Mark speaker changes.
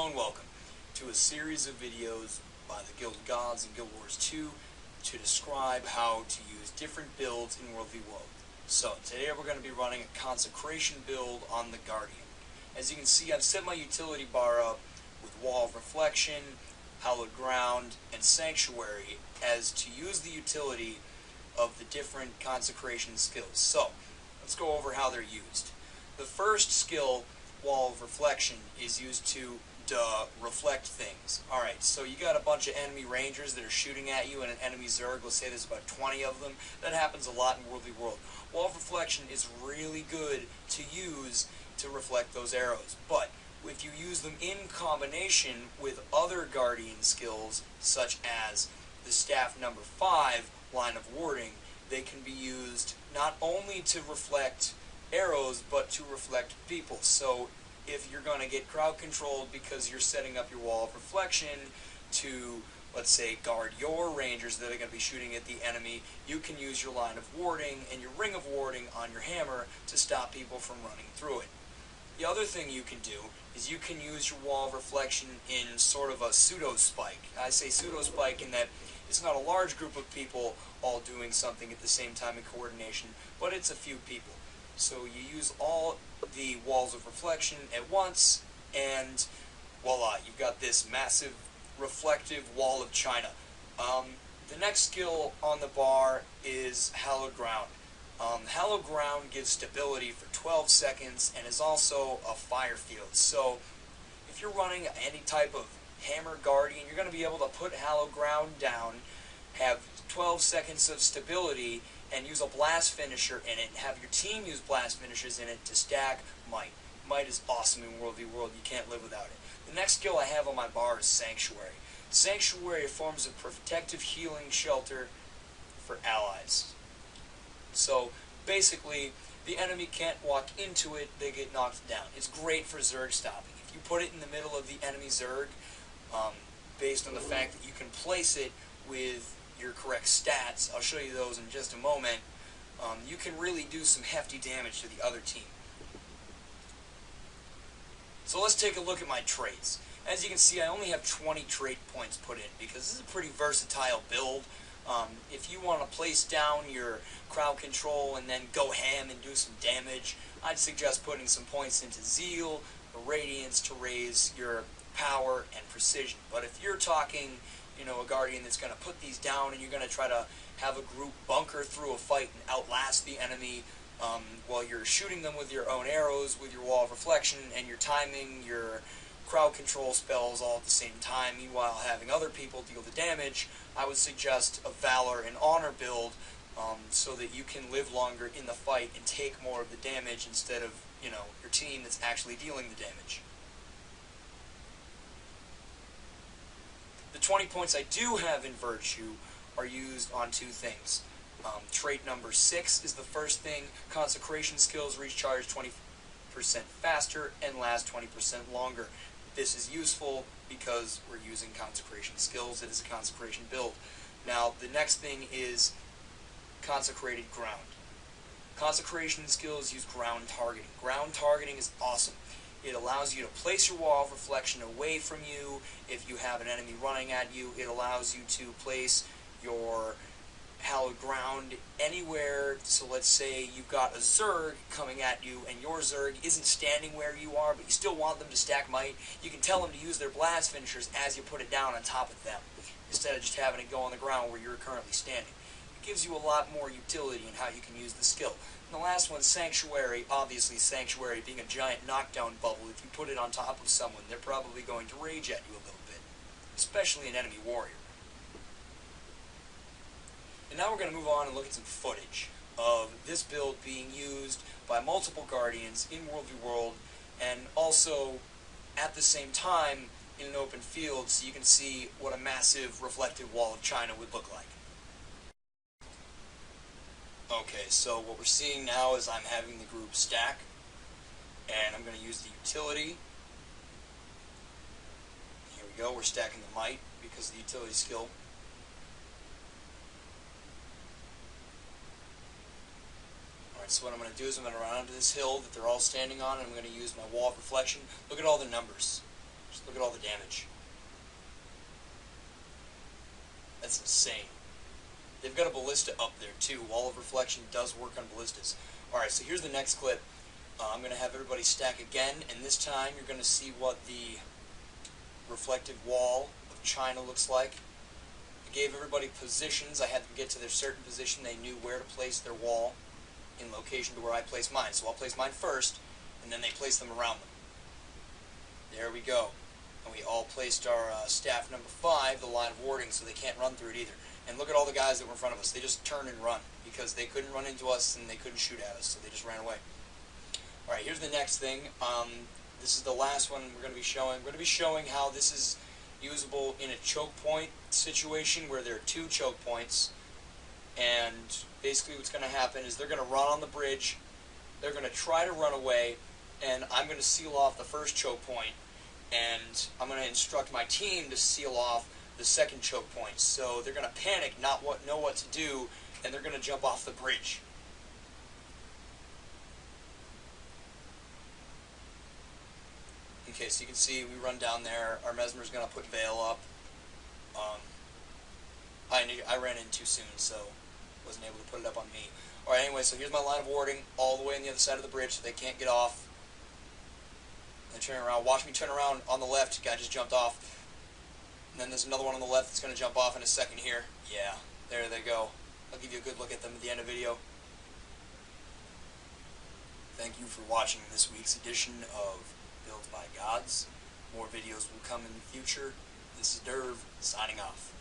Speaker 1: Hello and welcome to a series of videos by the Guild Gods in Guild Wars 2 to describe how to use different builds in World v World. So today we're going to be running a Consecration build on the Guardian. As you can see, I've set my utility bar up with Wall of Reflection, Hallowed Ground, and Sanctuary as to use the utility of the different Consecration skills. So let's go over how they're used. The first skill, Wall of Reflection, is used to reflect things. Alright, so you got a bunch of enemy rangers that are shooting at you and an enemy Zerg. Let's say there's about 20 of them. That happens a lot in World v World. Wall of Reflection is really good to use to reflect those arrows. But if you use them in combination with other Guardian skills, such as the Staff number 5, Line of Warding, they can be used not only to reflect arrows, but to reflect people. So if you're going to get crowd controlled because you're setting up your Wall of Reflection to, let's say, guard your rangers that are going to be shooting at the enemy, you can use your Line of Warding and your Ring of Warding on your hammer to stop people from running through it. The other thing you can do is you can use your Wall of Reflection in sort of a pseudo-spike. I say pseudo-spike in that it's not a large group of people all doing something at the same time in coordination, but it's a few people. So you use all the Walls of Reflection at once, and voila, you've got this massive reflective wall of China. The next skill on the bar is Hallowed Ground. Hallowed Ground gives stability for 12 seconds and is also a fire field. So if you're running any type of Hammer Guardian, you're going to be able to put Hallowed Ground down, have 12 seconds of stability, and use a blast finisher in it, and have your team use blast finishers in it to stack might. Might is awesome in World v World. You can't live without it. The next skill I have on my bar is Sanctuary. Sanctuary forms a protective healing shelter for allies. So basically, the enemy can't walk into it, they get knocked down. It's great for Zerg stopping. If you put it in the middle of the enemy Zerg, based on the fact that you can place it with your correct stats, I'll show you those in just a moment, you can really do some hefty damage to the other team. So let's take a look at my traits. As you can see, I only have 20 trait points put in because this is a pretty versatile build. If you want to place down your crowd control and then go ham and do some damage, I'd suggest putting some points into Zeal or Radiance to raise your power and precision. But if you're talking, you know, a Guardian that's going to put these down and you're going to try to have a group bunker through a fight and outlast the enemy while you're shooting them with your own arrows, with your Wall of Reflection, and you're timing your crowd control spells all at the same time, meanwhile having other people deal the damage, I would suggest a Valor and Honor build so that you can live longer in the fight and take more of the damage instead of, you know, your team that's actually dealing the damage. The 20 points I do have in Virtue are used on two things. Trait number 6 is the first thing. Consecration skills recharge 20% faster and last 20% longer. This is useful because we're using Consecration skills. It is a Consecration build. Now, the next thing is Consecrated Ground. Consecration skills use ground targeting. Ground targeting is awesome. It allows you to place your Wall of Reflection away from you if you have an enemy running at you. It allows you to place your Hallowed Ground anywhere. So let's say you've got a Zerg coming at you and your Zerg isn't standing where you are, but you still want them to stack might. You can tell them to use their blast finishers as you put it down on top of them, instead of just having it go on the ground where you're currently standing. It gives you a lot more utility in how you can use the skill. And the last one, Sanctuary. Obviously, Sanctuary being a giant knockdown bubble, if you put it on top of someone, they're probably going to rage at you a little bit, especially an enemy warrior. And now we're going to move on and look at some footage of this build being used by multiple Guardians in World v World, and also at the same time in an open field, so you can see what a massive reflective wall of China would look like. Okay, so what we're seeing now is I'm having the group stack, and I'm going to use the utility. Here we go, we're stacking the might because of the utility skill. Alright, so what I'm going to do is I'm going to run onto this hill that they're all standing on, and I'm going to use my Wall of Reflection. Look at all the numbers. Just look at all the damage. That's insane. They've got a ballista up there too. Wall of reflection does work on ballistas. Alright, so here's the next clip. I'm going to have everybody stack again, and this time you're going to see what the reflective wall of China looks like. I gave everybody positions. I had them get to their certain position. They knew where to place their wall in location to where I place mine. So I'll place mine first, and then they place them around them. There we go. And we all placed our staff number 5, the line of warding, so they can't run through it either. And look at all the guys that were in front of us. They just turned and run because they couldn't run into us and they couldn't shoot at us, so they just ran away. Alright, here's the next thing. This is the last one we're going to be showing. We're going to be showing how this is usable in a choke point situation where there are 2 choke points. And basically what's going to happen is they're going to run on the bridge, they're going to try to run away, and I'm going to seal off the first choke point, and I'm going to instruct my team to seal off the second choke point. So they're going to panic, not know what to do, and they're going to jump off the bridge. Okay, so you can see we run down there. Our Mesmer's going to put Veil up. I ran in too soon, so wasn't able to put it up on me. Alright, anyway, so here's my line of warding all the way on the other side of the bridge so they can't get off. And turn around. Watch me turn around on the left. Guy just jumped off. And then there's another one on the left that's going to jump off in a second here. Yeah, there they go. I'll give you a good look at them at the end of the video. Thank you for watching this week's edition of Built by Gods. More videos will come in the future. This is Derv, signing off.